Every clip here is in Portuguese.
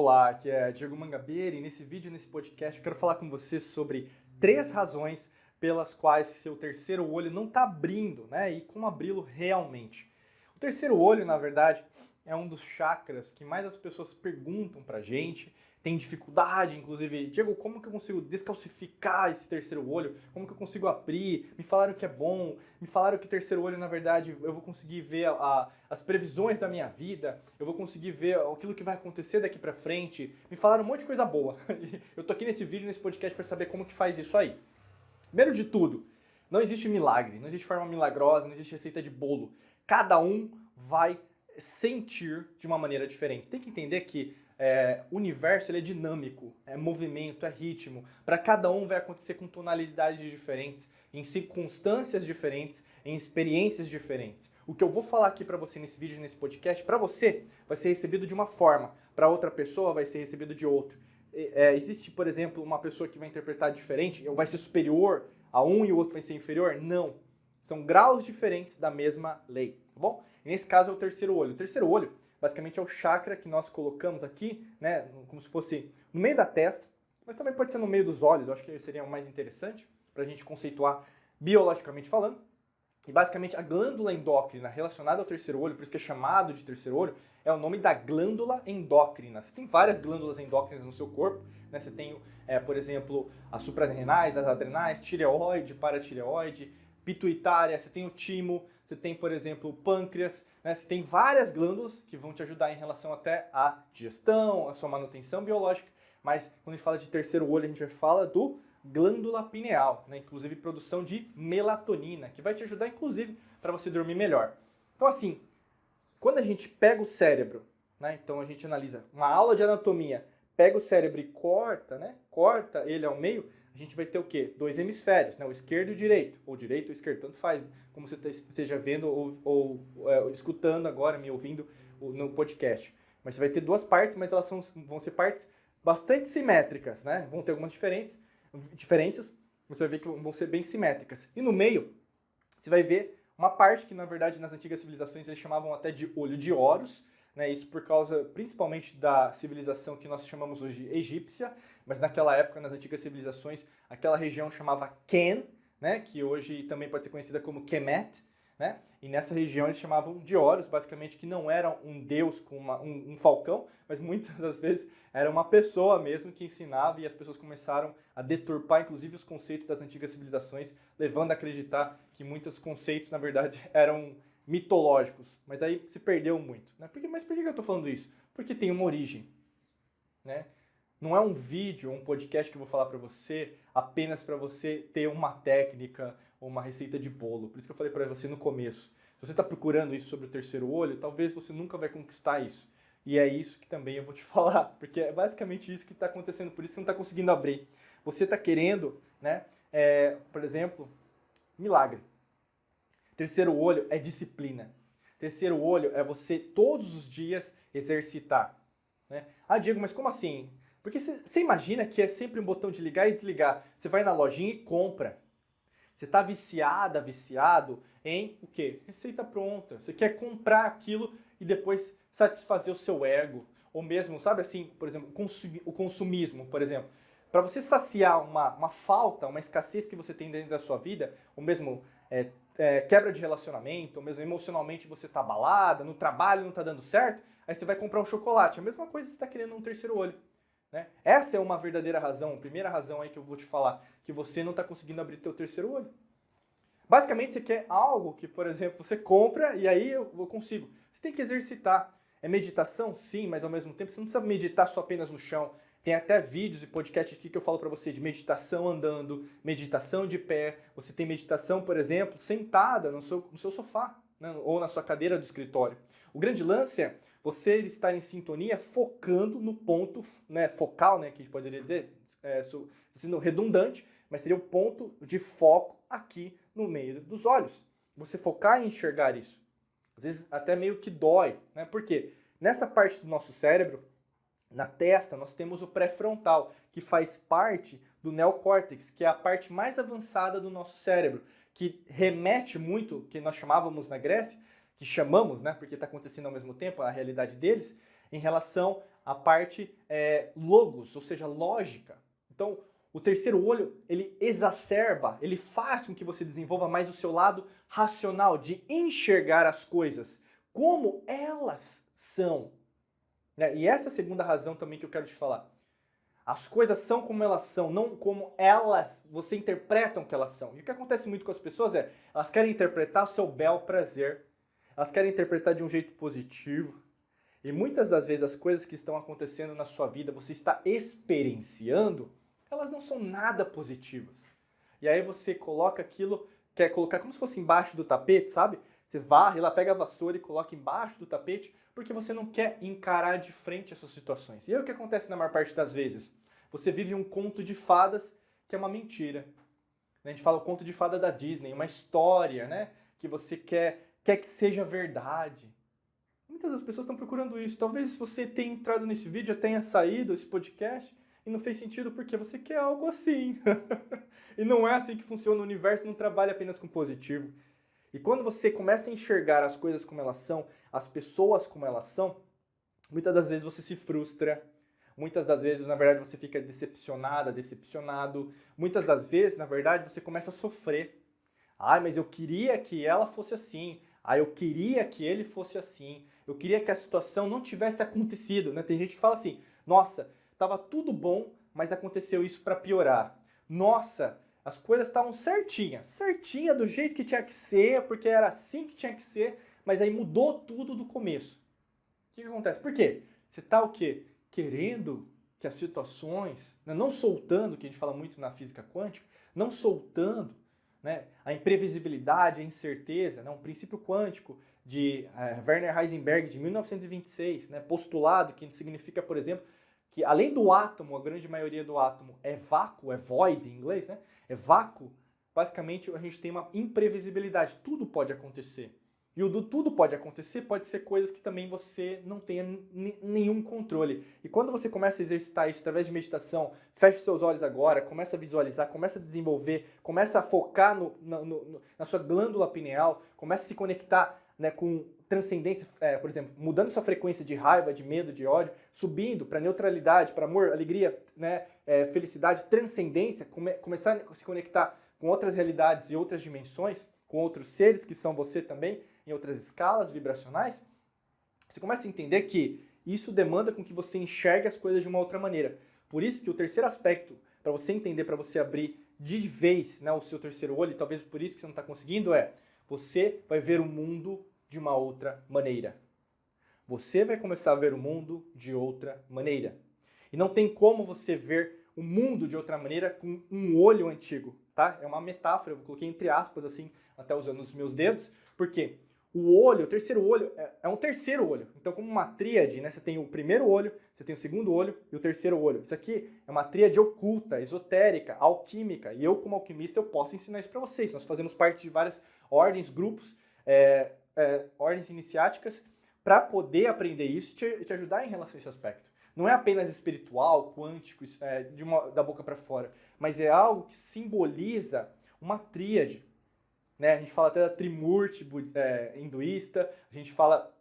Olá, aqui é Diego Mangabeira e nesse vídeo, nesse podcast, eu quero falar com você sobre 3 razões pelas quais seu terceiro olho não está abrindo, né? E como abri-lo realmente. O terceiro olho, na verdade, é um dos chakras que mais as pessoas perguntam pra gente, tem dificuldade, inclusive, Diego, como que eu consigo descalcificar esse terceiro olho? Como que eu consigo abrir? Me falaram que é bom, me falaram que o terceiro olho, na verdade, eu vou conseguir ver as previsões da minha vida, eu vou conseguir ver aquilo que vai acontecer daqui pra frente. Me falaram um monte de coisa boa. Eu tô aqui nesse vídeo, nesse podcast, pra saber como que faz isso aí. Primeiro de tudo, não existe milagre, não existe forma milagrosa, não existe receita de bolo. Cada um vai sentir de uma maneira diferente. Você tem que entender que o universo ele é dinâmico, é movimento, é ritmo. Para cada um vai acontecer com tonalidades diferentes, em circunstâncias diferentes, em experiências diferentes. O que eu vou falar aqui para você nesse vídeo, nesse podcast, para você vai ser recebido de uma forma, para outra pessoa vai ser recebido de outra. Existe, por exemplo, uma pessoa que vai interpretar diferente, ou vai ser superior a um e o outro vai ser inferior? Não. São graus diferentes da mesma lei, tá bom? E nesse caso é o terceiro olho. O terceiro olho, basicamente, é o chakra que nós colocamos aqui, né, como se fosse no meio da testa, mas também pode ser no meio dos olhos, eu acho que seria o mais interessante para a gente conceituar biologicamente falando. E basicamente a glândula endócrina relacionada ao terceiro olho, por isso que é chamado de terceiro olho, é o nome da glândula endócrina. Você tem várias glândulas endócrinas no seu corpo, né? Você tem, por exemplo, as suprarrenais, as adrenais, tireoide, paratireoide, pituitária, você tem o timo, você tem, por exemplo, o pâncreas, né? Você tem várias glândulas que vão te ajudar em relação até à digestão, à sua manutenção biológica, mas quando a gente fala de terceiro olho, a gente fala do glândula pineal, né? Inclusive produção de melatonina, que vai te ajudar, inclusive, para você dormir melhor. Então, assim, quando a gente pega o cérebro, né? Então a gente analisa uma aula de anatomia, pega o cérebro e corta, né? Corta ele ao meio, a gente vai ter o quê? 2 hemisférios, né? O esquerdo e o direito, ou direito ou esquerdo, tanto faz, como você esteja vendo ou escutando agora, me ouvindo no podcast. Mas você vai ter 2 partes, mas elas vão ser partes bastante simétricas, né? Vão ter algumas diferenças, você vai ver que vão ser bem simétricas. E no meio, você vai ver uma parte que, na verdade, nas antigas civilizações eles chamavam até de olho de Horus, né? Isso por causa, principalmente, da civilização que nós chamamos hoje egípcia, mas naquela época, nas antigas civilizações, aquela região chamava Ken, né? Que hoje também pode ser conhecida como Kemet, né? E nessa região eles chamavam de Horus, basicamente, que não era um deus com um falcão, mas muitas das vezes era uma pessoa mesmo que ensinava e as pessoas começaram a deturpar, inclusive, os conceitos das antigas civilizações, levando a acreditar que muitos conceitos, na verdade, eram mitológicos. Mas aí se perdeu muito, né? Mas por que eu estou falando isso? Porque tem uma origem, né? Não é um vídeo, um podcast que eu vou falar para você apenas para você ter uma técnica ou uma receita de bolo. Por isso que eu falei para você no começo. Se você está procurando isso sobre o terceiro olho, talvez você nunca vai conquistar isso. E é isso que também eu vou te falar, porque é basicamente isso que está acontecendo, por isso que você não está conseguindo abrir. Você está querendo, né, por exemplo, milagre. Terceiro olho é disciplina. Terceiro olho é você todos os dias exercitar, né? Ah, Diego, mas como assim? Porque você imagina que é sempre um botão de ligar e desligar. Você vai na lojinha e compra. Você está viciado em o quê? Receita pronta. Você quer comprar aquilo e depois satisfazer o seu ego. Ou mesmo, sabe assim, por exemplo, o consumismo, por exemplo. Para você saciar uma falta, uma escassez que você tem dentro da sua vida, ou mesmo quebra de relacionamento, ou mesmo emocionalmente você está abalada, no trabalho não está dando certo, aí você vai comprar um chocolate. A mesma coisa você está querendo um terceiro olho. Né? Essa é uma verdadeira razão, a primeira razão aí que eu vou te falar, que você não está conseguindo abrir teu terceiro olho. Basicamente você quer algo que, por exemplo, você compra e aí eu consigo. Você tem que exercitar. É meditação? Sim, mas ao mesmo tempo você não precisa meditar só apenas no chão. Tem até vídeos e podcasts aqui que eu falo para você de meditação andando, meditação de pé. Você tem meditação, por exemplo, sentada no seu sofá, né? Ou na sua cadeira do escritório. O grande lance é você estar em sintonia focando no ponto, né, focal, né, que a gente poderia dizer, sendo redundante, mas seria o ponto de foco aqui no meio dos olhos. Você focar em enxergar isso. Às vezes até meio que dói, né? Por quê? Nessa parte do nosso cérebro, na testa, nós temos o pré-frontal, que faz parte do neocórtex, que é a parte mais avançada do nosso cérebro, que remete muito, que nós chamávamos na Grécia, que chamamos, né, porque está acontecendo ao mesmo tempo, a realidade deles, em relação a parte logos, ou seja, lógica. Então, o terceiro olho, ele exacerba, ele faz com que você desenvolva mais o seu lado racional, de enxergar as coisas como elas são. Né? E essa é a segunda razão também que eu quero te falar. As coisas são como elas são, não como você interpretam que elas são. E o que acontece muito com as pessoas elas querem interpretar o seu bel prazer, elas querem interpretar de um jeito positivo. E muitas das vezes as coisas que estão acontecendo na sua vida, você está experienciando, elas não são nada positivas. E aí você coloca aquilo, quer colocar como se fosse embaixo do tapete, sabe? Você varre lá, pega a vassoura e coloca embaixo do tapete, porque você não quer encarar de frente essas situações. E aí o que acontece na maior parte das vezes? Você vive um conto de fadas que é uma mentira. A gente fala o conto de fada da Disney, uma história, né? Que você quer que seja verdade. Muitas das pessoas estão procurando isso. Talvez você tenha entrado nesse vídeo, tenha saído esse podcast e não fez sentido porque você quer algo assim. E não é assim que funciona. O universo não trabalha apenas com positivo. E quando você começa a enxergar as coisas como elas são, as pessoas como elas são, muitas das vezes você se frustra. Muitas das vezes, na verdade, você fica decepcionada, decepcionado. Muitas das vezes, na verdade, você começa a sofrer. Ai, mas eu queria que ela fosse assim. Ah, eu queria que ele fosse assim. Eu queria que a situação não tivesse acontecido, né? Tem gente que fala assim: "Nossa, tava tudo bom, mas aconteceu isso para piorar. Nossa, as coisas estavam certinha do jeito que tinha que ser, porque era assim que tinha que ser, mas aí mudou tudo do começo." O que acontece? Por quê? Você tá o quê? Querendo que as situações, né, não soltando, que a gente fala muito na física quântica, não soltando, né, a imprevisibilidade, a incerteza, né, um princípio quântico de Werner Heisenberg, de 1926, né, postulado, que significa, por exemplo, que além do átomo, a grande maioria do átomo é vácuo, é void em inglês, né, é vácuo, basicamente a gente tem uma imprevisibilidade, tudo pode acontecer. E o do tudo pode acontecer, pode ser coisas que também você não tenha nenhum controle. E quando você começa a exercitar isso através de meditação, fecha os seus olhos agora, começa a visualizar, começa a desenvolver, começa a focar na sua glândula pineal, começa a se conectar, né, com transcendência, por exemplo, mudando sua frequência de raiva, de medo, de ódio, subindo para neutralidade, para amor, alegria, né, felicidade, transcendência, começar a se conectar com outras realidades e outras dimensões, com outros seres que são você também, em outras escalas vibracionais, você começa a entender que isso demanda com que você enxergue as coisas de uma outra maneira. Por isso que o terceiro aspecto, para você entender, para você abrir de vez, né, o seu terceiro olho, e talvez por isso que você não está conseguindo, você vai ver o mundo de uma outra maneira. Você vai começar a ver o mundo de outra maneira. E não tem como você ver o mundo de outra maneira com um olho antigo, tá? É uma metáfora, eu coloquei entre aspas assim, até usando os meus dedos, porque o olho, o terceiro olho, é um terceiro olho. Então, como uma tríade, né? Você tem o primeiro olho, você tem o segundo olho e o terceiro olho. Isso aqui é uma tríade oculta, esotérica, alquímica. E eu, como alquimista, eu posso ensinar isso para vocês. Nós fazemos parte de várias ordens, grupos, ordens iniciáticas, para poder aprender isso e te ajudar em relação a esse aspecto. Não é apenas espiritual, quântico, da boca para fora, mas é algo que simboliza uma tríade. Né? A gente fala até da Trimurti hinduísta, a gente fala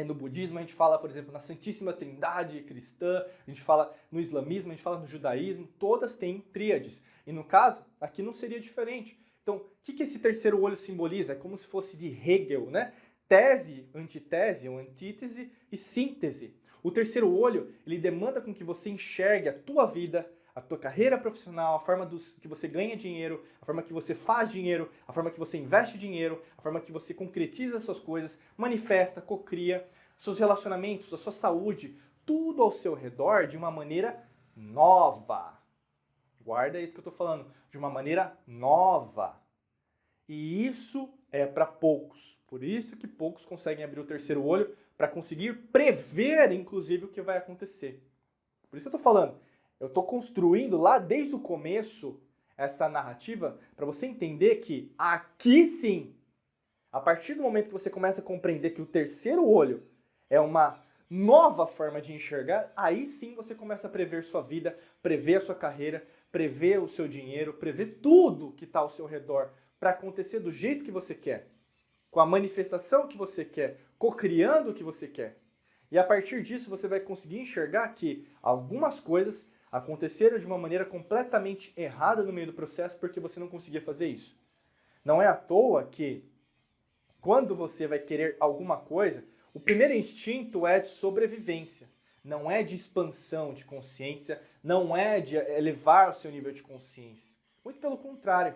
no budismo, a gente fala, por exemplo, na Santíssima Trindade cristã, a gente fala no islamismo, a gente fala no judaísmo, todas têm tríades. E no caso, aqui não seria diferente. Então, o que esse terceiro olho simboliza? É como se fosse de Hegel, né? Tese, antitese, ou antítese e síntese. O terceiro olho, ele demanda com que você enxergue a tua vida, a tua carreira profissional, a forma que você ganha dinheiro, a forma que você faz dinheiro, a forma que você investe dinheiro, a forma que você concretiza as suas coisas, manifesta, cocria, seus relacionamentos, a sua saúde, tudo ao seu redor de uma maneira nova. Guarda isso que eu estou falando, de uma maneira nova. E isso é para poucos. Por isso que poucos conseguem abrir o terceiro olho para conseguir prever, inclusive, o que vai acontecer. Por isso que eu estou falando. Eu estou construindo lá desde o começo essa narrativa para você entender que aqui sim, a partir do momento que você começa a compreender que o terceiro olho é uma nova forma de enxergar, aí sim você começa a prever sua vida, prever a sua carreira, prever o seu dinheiro, prever tudo que está ao seu redor para acontecer do jeito que você quer, com a manifestação que você quer, co-criando o que você quer. E a partir disso você vai conseguir enxergar que algumas coisas aconteceram de uma maneira completamente errada no meio do processo porque você não conseguia fazer isso. Não é à toa que quando você vai querer alguma coisa, o primeiro instinto é de sobrevivência. Não é de expansão de consciência, não é de elevar o seu nível de consciência. Muito pelo contrário.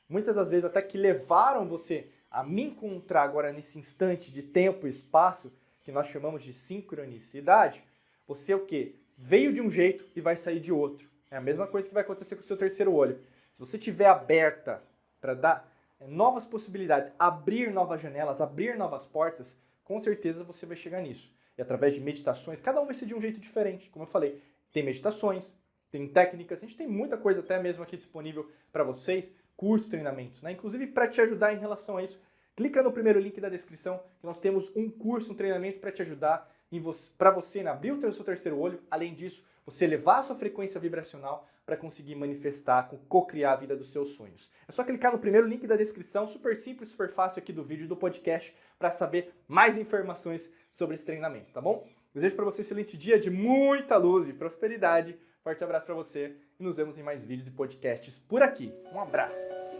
Muitas das vezes até que levaram você a me encontrar agora nesse instante de tempo e espaço, que nós chamamos de sincronicidade, você o quê? Veio de um jeito e vai sair de outro. É a mesma coisa que vai acontecer com o seu terceiro olho. Se você estiver aberta para dar novas possibilidades, abrir novas janelas, abrir novas portas, com certeza você vai chegar nisso. E através de meditações, cada um vai ser de um jeito diferente. Como eu falei, tem meditações, tem técnicas, a gente tem muita coisa até mesmo aqui disponível para vocês, cursos, treinamentos, né? Inclusive para te ajudar em relação a isso, clica no primeiro link da descrição que nós temos um curso, um treinamento para te ajudar para você abrir o seu terceiro olho. Além disso, você elevar a sua frequência vibracional para conseguir manifestar, co-criar a vida dos seus sonhos. É só clicar no primeiro link da descrição, super simples, super fácil aqui do vídeo do podcast, para saber mais informações sobre esse treinamento, tá bom? Desejo para você um excelente dia de muita luz e prosperidade. Forte abraço para você e nos vemos em mais vídeos e podcasts por aqui. Um abraço!